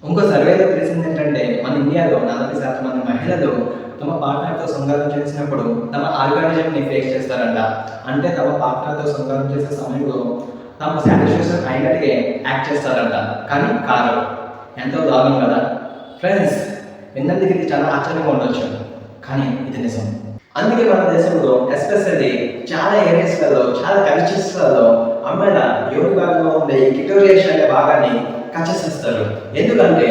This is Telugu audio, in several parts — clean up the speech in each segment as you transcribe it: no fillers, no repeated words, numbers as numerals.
ఇంకో సర్వేలో తెలిసింది ఏంటంటే మన ఇండియాలో 40% మంది మహిళలు తమ పార్ట్నర్తో శృంగారం చేసినప్పుడు తమ ఆర్గానిజంని ఫేస్ చేస్తారంట. అంటే తమ పార్ట్నర్తో శృంగారం చేసే సమయంలో తమ సాటిస్ఫాక్షన్ అయినట్టుగా యాక్ట్ చేస్తారంట, కానీ కాదు. ఎంతో దారుణం కదా ఫ్రెండ్స్. విన్నందుకు ఇది చాలా ఆశ్చర్యంగా ఉండొచ్చు, కానీ ఇది నిజం. అందుకే మన దేశంలో ఎస్పెషల్లీ చాలా ఏరియాస్లలో, చాలా కల్చర్స్లలో అమ్మాయిల యోగి భాగంలో ఉండే ఈ కిటోరియస్ అనే భాగాన్ని కచ్చసిస్తారు. ఎందుకంటే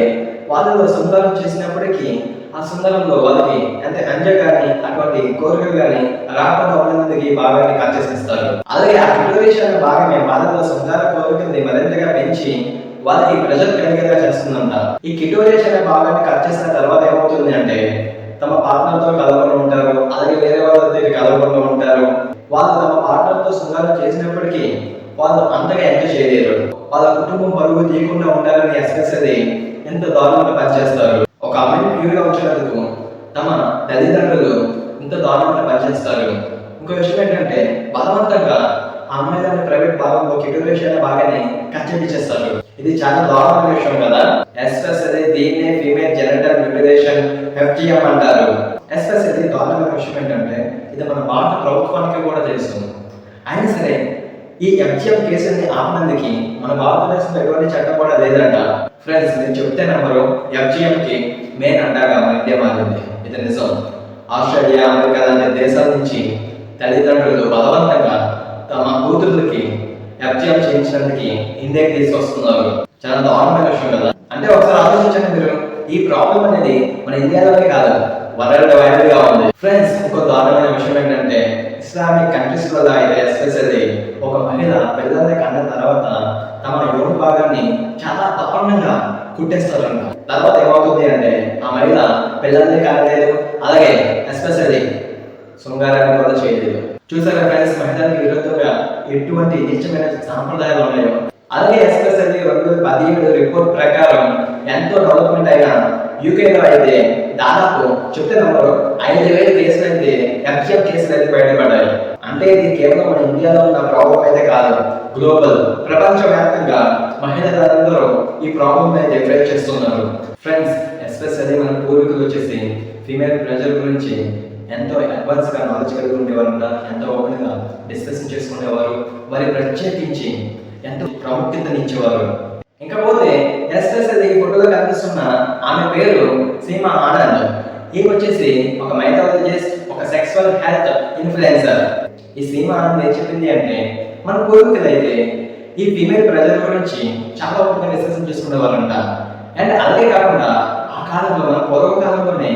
వాళ్ళలో శృంగారం చేసినప్పటికీ ఆ శృంగారంలో వాళ్ళకి అంటే అంజ కానీ అటువంటి కోరికలు కానీ రాకుండా ఉన్నందుకు ఈ భాగాన్ని కచ్చసిస్తారు. అలాగే ఆ కిటోరియస్ అనే భాగమే వాళ్ళలో శృంగార కోరికల్ని మరింతగా పెంచి వాళ్ళకి ప్రెషర్ కలిగేలా చేస్తుందంట. ఈ కిటోరియస్ అనే భాగాన్ని కట్ చేసిన తర్వాత ఏమవుతుంది అంటే తమ పార్ట్నర్తో కలవకుండా ఉంటారు, అలాగే వేరే వాళ్ళ దగ్గర కలవకుండా ఉంటారు. వాళ్ళు తమ పార్ట్నర్తో శృంగారం చేసినప్పటికీ వాళ్ళు అంతగా ఎంజాయ్ చేయలేరు. వాళ్ళ కుటుంబం పరుగు తీయకుండా ఉండాలని ఎస్పెషల్లీ ఎంత దారుణంగా పనిచేస్తారు. ఒక అమ్మాయిని ప్యూర్గా ఉంచినందుకు తమ తల్లిదండ్రులు ఇంత దారుణంగా పనిచేస్తారు. ఇంకో విషయం ఏంటంటే బలవంతంగా ఆ అమ్మాయిలని ప్రైవేట్ భాగంలో కిటోరియస్ అనే భాగాన్ని కట్టడిచేస్తారు. ఇది చాలా దారుణమైన విషయం కదా. ఎస్పెషల్లీ దీన్నే ఫీమేల్ జెనిటల్ మ్యూటిలేషన్ FGM అంటారు. ఎస్పెషల్లీ దారుణమైన విషయం ఏంటంటే ఇది మన భారత ప్రభుత్వానికి కూడా తెలుసు. అయినా సరే ఈ FGM కేసుని ఆపనందుకు మన భారతదేశంలో ఎటువంటి చట్టం కూడా లేదంట. ఫ్రెండ్స్, నేను చెప్తే నమ్మరు, FGM కి మెయిన్ అండగా మన ఇండియా మారింది. ఇది నిజం. ఆస్ట్రేలియా, అమెరికా లాంటి దేశాల నుంచి తల్లిదండ్రులు బలవంతంగా తమ కూతుర్లకి FGM చేయించడానికి ఇండియాకి తీసుకొస్తున్నారు. చాలా దారుణమైన విషయం కదా. అంటే ఒకసారి ఆలోచించండి మీరు, ఈ ప్రాబ్లం అనేది మన ఇండియాలోనే కాదు, వరల్డ్ వైడ్ గా ఉంది. ఫ్రెండ్స్, ఇంకో దారుణమైన విషయం ఏంటంటే ఇస్లామిక్ కంట్రీస్ వల్ల అయితే ఎస్పెషల్లీ ఒక మహిళ పిల్లల్ని కన్న తర్వాత తమ యోని భాగాన్ని చాలా దారుణంగా కుట్టేస్తారంట. తర్వాత ఏమవుతుంది అంటే ఆ మహిళ పిల్లల్ని కనలేదు, అలాగే ఎస్పెషల్లీ శృంగారాన్ని కూడా చేయలేదు. చూసారా ఫ్రెండ్స్, మహిళలకు విరుద్ధంగా ఎటువంటి నిజమైన సాంప్రదాయాలు ఉన్నాయో. అలాగే ఎస్పెషల్లీ 2017 రిపోర్ట్ ప్రకారం ఎంతో డెవలప్మెంట్ అయిన యూకేలో అయితే దాదాపు చెప్తే నంబరు 5,000 కేసులు అయితే FGM కేసులు అయితే బయటపడ్డాయి. అంటే ఇది కేవలం మన ఇండియాలో ఉన్న ప్రాబ్లం అయితే కాదు, గ్లోబల్, ప్రపంచవ్యాప్తంగా మహిళలందరూ ఈ ప్రాబ్లం అయితే ఫేస్ చేస్తున్నారు. ఫ్రెండ్స్, ఎస్పెషల్లీ మన పూర్వీకులు వచ్చేసి ఫీమేల్ ప్రెజర్ గురించి ఎంతో అడ్వాన్స్గా నాలెడ్జ్ కలిగి ఉండేవారంట, ఎంతో ఓపెన్గా డిస్కషన్ చేసుకునేవారు, మరి ప్రత్యేకించి ఎంతో ప్రాముఖ్యతనిచ్చేవారు. ఇంకపోతే ఎస్పెషల్లీ ఈ ఫోటోలో కనిపిస్తున్న ఆమె పేరు సీమా ఆనంద్. ఈమె వచ్చేసి ఒక మైథాలజిస్ట్, ఒక సెక్సువల్ హెల్త్ ఇన్ఫ్లుయెన్సర్. ఈ సీమా ఆనంద్ ఏం చెప్పింది అంటే మన పూర్వీకులు అయితే ఈ ఫీమేల్ ప్రెజర్ గురించి చాలా ఓపెన్గా డిస్కషన్ చేసుకునేవారంట. అండ్ అలాగే కాకుండా ఆ కాలంలో మన పూర్వకాలంలోనే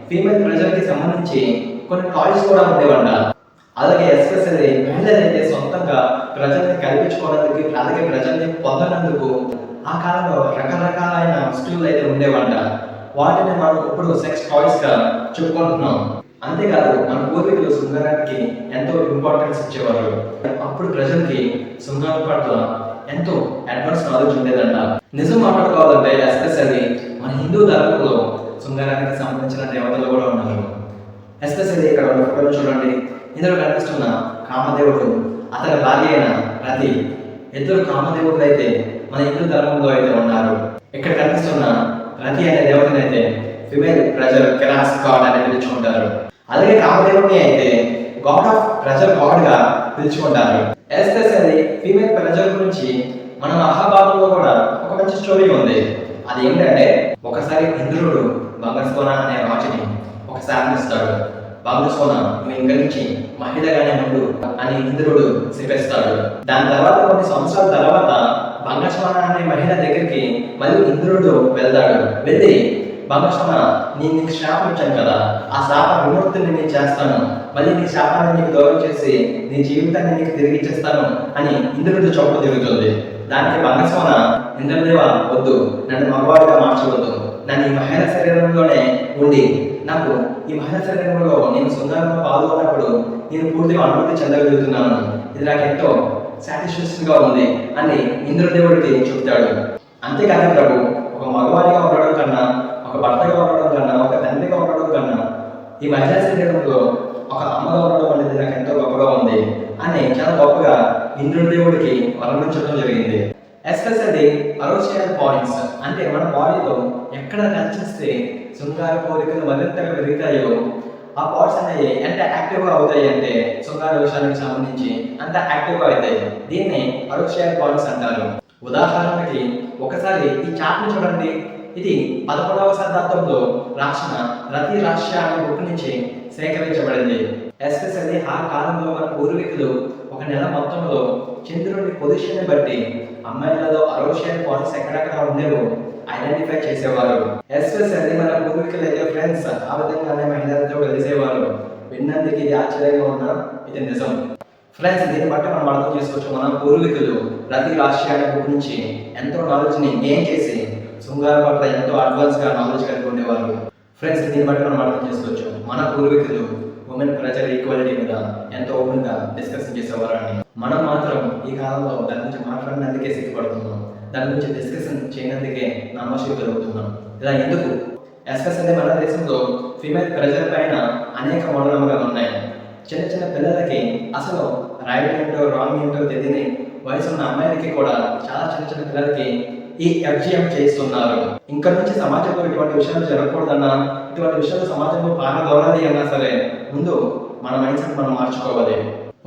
ఫీమేల్ ప్రెజర్ కి సంబంధించి కొన్ని టాయ్స్ కూడా ఉండేవంట. అలాగే ఎస్పెషల్లీ మహిళలైతే సొంతంగా ప్రజల్ని కల్పించుకోవడానికి, అలాగే ప్రజల్ని పొందనందుకు ఆ కాలంలో రకరకాలైన వస్తువులు అయితే ఉండేవంట. వాటిని మనం ఇప్పుడు సెక్స్ టాయ్స్ గా చెప్పుకుంటున్నాం. అంతేకాదు మన పూర్వీకులు శృంగారానికి ఎంతో ఇంపార్టెన్స్ ఇచ్చేవారు. అప్పుడు ప్రజలకి శృంగారం పట్ల ఎంతో అడ్వాన్స్ నాలెడ్జ్ ఉండేదంట. నిజం మాట్లాడుకోవాలంటే ఎస్పెషల్లీ మన హిందూ ధర్మంలో శృంగారానికి సంబంధించిన దేవతలు కూడా ఉన్నారు. ఎస్పెషల్లీ ఇక్కడ ఉన్న ఫోటోలు చూడండి. ఇందులో కనిపిస్తున్న కామదేవుడు, అతని భార్య అయిన రతి, ఇద్దరు కామదేవుడు అయితే మన హిందూ ధర్మంలో అయితే ఉన్నారు. ఇక్కడ కనిపిస్తున్న రతి అనే దేవతని అయితే ఫిమేల్ ప్రెజర్ కెరాస్ గాడ్ అని పిలుచుకుంటారు. అలాగే కామదేవుడిని అయితే గాడ్ ఆఫ్ ప్రెజర్ గాడ్ గా పిలుచుకుంటారు. ఎస్పెషల్లీ ఫీమేల్ ప్రెజర్ గురించి మన మహాభారతంలో కూడా ఒక మంచి స్టోరీ ఉంది. అది ఏంటంటే ఒకసారి ఇంద్రుడు బంగస్కోన అనే రాజుని ఒక శాపనిస్తాడు. బంగస్కోన నువ్వు ఇంక నుంచి మహిళగానే ఉండు అని ఇంద్రుడు చెప్పేస్తాడు. దాని తర్వాత కొన్ని సంవత్సరాల తర్వాత బంగస్కోన అనే మహిళ దగ్గరికి మళ్ళీ ఇంద్రుడు వెళ్తాడు. వెళ్ళి బంగస్కోన నేను నీకు శాపం ఇచ్చాను కదా, ఆ శాప విముక్తిని నేను చేస్తాను, మళ్ళీ నీ శాపాన్ని నీకు దూరం చేసి నీ జీవితాన్ని నీకు తిరిగి ఇచ్చేస్తాను అని ఇంద్రుడు చెప్పు తిరుగుతుంది. దానికి బంగస్కోన ఇంద్రదేవ వద్దు, నన్ను మగవాడిగా మార్చవద్దు, నన్ను ఈ మహిళ శరీరంలోనే ఉండి నాకు ఈ మహిళ శరీరంలో నేను సుందరంగా పాల్గొన్నప్పుడు నేను పూర్తిగా అనుభూతి చెందగలుగుతున్నాను, ఇది నాకు ఎంతో సాటిస్ఫాక్షన్ గా ఉంది అని ఇంద్రదేవుడికి చెప్తాడు. అంతేకాదు ప్రభు, ఒక మగవాడిగా ఉండడం కన్నా, ఒక భర్తగా ఉండడం కన్నా, ఒక తండ్రిగా ఉండడం కన్నా ఈ మహిళా శరీరంలో ఒక అమ్మగా ఉండడం అనేది నాకు ఎంతో గొప్పగా ఉంది అని చాలా గొప్పగా ఇంద్రదేవుడికి వర్ణించడం జరిగింది. ఎస్పెషల్లీ ఆ రోజు అరోషియల్ పాయింట్స్ అంటే మన బాడీలో ఎక్కడ టచ్ చేస్తే శృంగార కోరికలు మరింతగా పెరుగుతాయో ఆ పార్ట్స్ అనేవి ఎంత యాక్టివ్గా అవుతాయి అంటే శృంగార విషయానికి సంబంధించి అంత యాక్టివ్గా అవుతాయి. దీన్ని అరోషియల్ పాయింట్స్ అంటారు. ఉదాహరణకి ఒకసారి ఈ చాట్ని చూడండి. ఇది 11వ శతాబ్దంలో రాసిన రతి రహస్య అనే బుక్ నుంచి సేకరించబడింది. ఎస్పెషల్లీ ఆ కాలంలో మన పూర్వీకులు ఒక నెల మొత్తంలో చంద్రుడి పొజిషన్ బట్టి అమ్మాయిలలో అరోషియల్ పాయింట్స్ ఎక్కడెక్కడ ఉండేవో ఐడెంటిఫై చేసేవారు. ఎస్పెషల్లీ మన పూర్వీకులు అయితే ఫ్రెండ్స్ ఆ విధంగానే మహిళలతో కలిసేవారు. విన్నందుకు ఇది ఆశ్చర్యంగా ఉన్నా ఇది నిజం. ఫ్రెండ్స్, దీన్ని బట్టి మనం అర్థం చేసుకోవచ్చు మన పూర్వీకులు రతి రహస్య అనే బుక్ నుంచి ఎంతో నాలెడ్జ్ని గెయిన్ చేసి శృంగార పట్ల ఎంతో అడ్వాన్స్గా నాలెడ్జ్ కలిగి ఉండేవారు. ఫ్రెండ్స్, దీన్ని బట్టి మనం అర్థం చేసుకోవచ్చు మన పూర్వీకులు ఉమెన్ ప్రెజర్ ఈక్వాలిటీ మీద ఎంతో ఓపెన్గా డిస్కషన్ చేసేవారు అని. మనం మాత్రం ఈ కాలంలో దాని గురించి మాట్లాడినందుకే సిగ్గుపడుతున్నాం, దాని గురించి డిస్కషన్ చేయనందుకే నామోషి పెరుగుతున్నాం. ఇలా ఎందుకు? ఎస్పెషల్లీ మన దేశంలో ఫీమేల్ ప్రెజర్ పైన అనేక మూఢనమ్మకాలు ఉన్నాయి. చిన్న చిన్న పిల్లలకి అసలు రైట్ ఏంటో రాంగ్ ఏంటో తెలియని వయసు ఉన్న అమ్మాయిలకి కూడా చాలా చిన్న చిన్న పిల్లలకి ఈ ఎఫ్జిఎం చేస్తున్నారు. ఇంకా నుంచి సమాజంలో ఇటువంటి విషయాలు జరగకూడదన్నా, ఇటువంటి విషయాలు సమాజంలో పారదోలాలి అన్నా సరే ముందు మన మైండ్ సెట్ మనం మార్చుకోవాలి.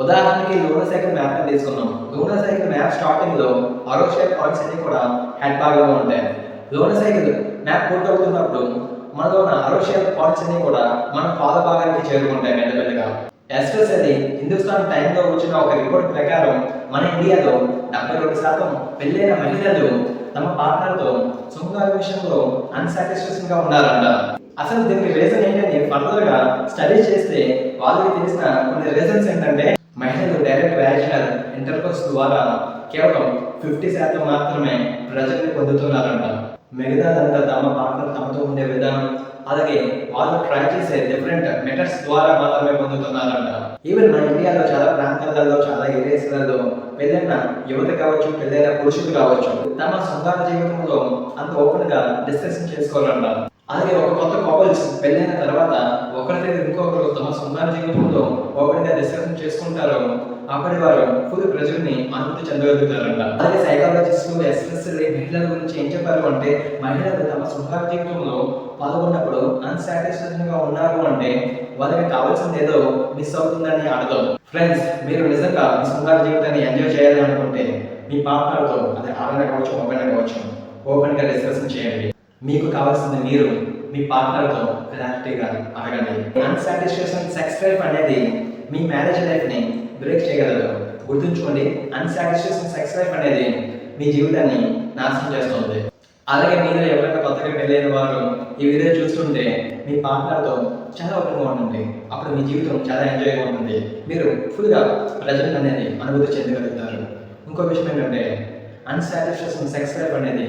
ఉదాహరణకి లూనర్ సైకిల్ మ్యాప్ తీసుకున్నాం. లూనర్ సైకిల్ మ్యాప్ స్టార్టింగ్ లో అరోషియల్ పాయింట్స్ అన్ని కూడా హెడ్ భాగంలో ఉంటాయి. లూనర్ సైకిల్ మ్యాప్ పూర్తి అవుతున్నప్పుడు మనలో ఉన్న అరోషియల్ పాయింట్స్ అన్ని కూడా మన పాద భాగానికి చేరుకుంటాయి మెల్లమెల్లగా. ఎస్పెషల్లీ హిందుస్థాన్ టైంలో వచ్చిన ఒక రిపోర్ట్ ప్రకారం మన ఇండియాలో 72% పెళ్ళైన మహిళలు తమ పార్ట్నర్తో శృంగార విషయంలో అన్సాటిస్ఫాక్షన్ గా ఉన్నారంట. అసలు దీనికి రీజన్ ఏంటని ఫర్దర్ గా స్టడీ చేస్తే వాళ్ళకి తెలిసిన కొన్ని రీజన్స్ ఏంటంటే మహిళలు డైరెక్ట్ వ్యాజినల్ ఇంటర్కోర్స్ ద్వారా కేవలం 50% మాత్రమే ప్రజల్ని పొందుతున్నారంట. మిగతాదంతా తమ పార్ట్నర్ తమతో ఉండే విధానం, అలాగే వాళ్ళు ట్రై చేసే డిఫరెంట్ మెథడ్స్ ద్వారా మాత్రమే పొందుతున్నారంట. ఈవెన్ మన ఇండియాలో చాలా ప్రాంతాలలో చాలా ఏరియాస్లలో పెళ్ళైన యువత కావచ్చు, పెళ్ళైన పురుషులు కావచ్చు తమ శృంగార జీవితంలో అంత ఓపెన్ గా డిస్కషన్ చేసుకోవాలంట. అలాగే ఒక కొత్త కపుల్స్ పెళ్ళైన తర్వాత ఒకరితో ఇంకొకరు తమ శృంగార జీవితంలో ఓపెన్ గా డిస్కషన్ చేసుకుంటారో అప్పటి వారు ఫుల్ ప్రెజర్ ని అనుభూతి చెందగలుగుతారంట. అలాగే సైకాలజిస్టులు ఎస్పెషల్లీ మహిళల గురించి ఏం చెప్పారు అంటే మహిళలు తమ శృంగార జీవితంలో పాల్గొన్నప్పుడు అన్సాటిస్ఫాక్షన్ గా ఉన్నారు అంటే వాళ్ళకి కావాల్సింది ఏదో మిస్ అవుతుందని అర్థం. ఫ్రెండ్స్, మీరు నిజంగా మీ శృంగార జీవితాన్ని ఎంజాయ్ చేయాలి అనుకుంటే మీ పార్ట్నర్తో అది ఆడనే కావచ్చు, మొబైల్ కావచ్చు ఓపెన్ గా డిస్కషన్ చేయండి. మీకు కావాల్సింది మీరు మీ పార్ట్నర్తో క్లారిటీగా అడగండి. అన్సాటిస్ఫాక్షన్ సెక్స్ లైఫ్ అనేది మీ మ్యారేజ్ లైఫ్ ని బ్రేక్ చేయగలదు. గుర్తుంచుకోండి, అన్సాటిస్ఫాక్షన్ సెక్స్ లైఫ్ అనేది మీ జీవితాన్ని నాశనం చేస్తుంది. అలాగే మీరు ఎవరైనా కొత్తగా పెళ్ళైన వారు ఈ వీడియో చూస్తుంటే మీ పార్ట్నర్తో చాలా ఓపెన్గా ఉంటుంది. అప్పుడు మీ జీవితం చాలా ఎంజాయ్గా ఉంటుంది. మీరు ఫుల్గా ప్రెజెంట్ అనేది అనుభూతి చెందగలుగుతారు. ఇంకో విషయం ఏంటంటే అన్సాటిస్ఫాక్షన్ సెక్స్ లైఫ్ అనేది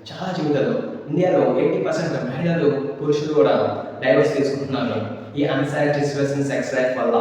చాలా జీవితాలు ఇండియాలో 80% మహిళలు పురుషులు కూడా డైవర్స్ తీసుకుంటున్నారు ఈ అన్సాటిస్ఫాక్షన్ సెక్స్ లైఫ్ వల్ల.